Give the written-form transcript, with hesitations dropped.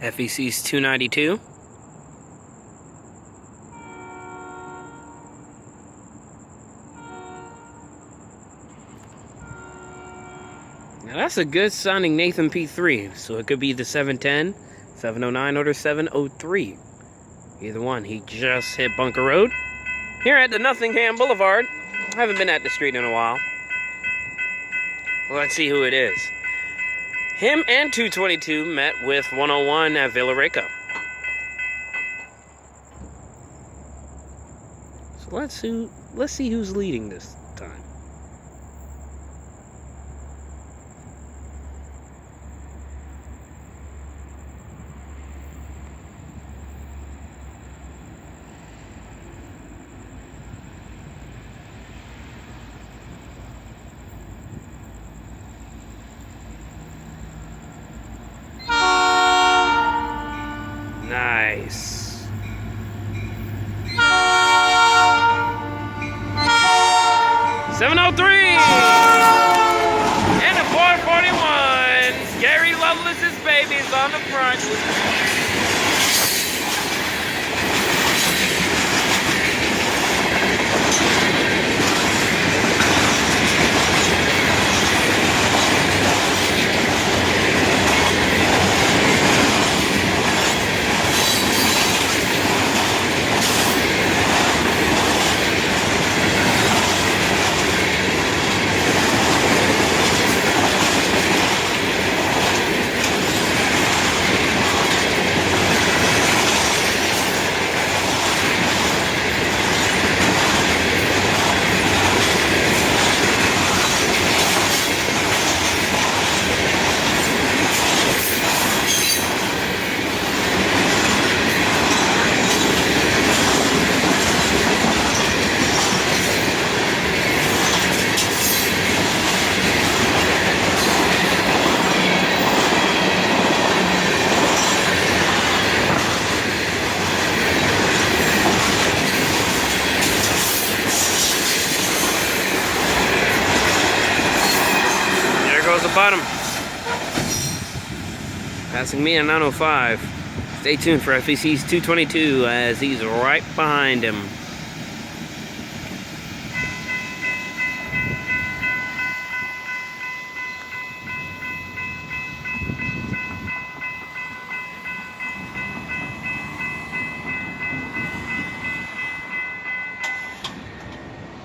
FEC's 292. Now that's a good sounding Nathan P3, so it could be the 710, 709, or the 703. Either one. He just hit Bunker Road here at the Nottingham Boulevard. I haven't been at the street in a while. Let's see who it is. Him and 222 met with 101 at Villa Rica. So let's see who's leading this time. Nice. $703 and a 441. Gary Lovelace's baby's on the front. The bottom. Passing me at 905. Stay tuned for FEC's 222 as he's right behind him.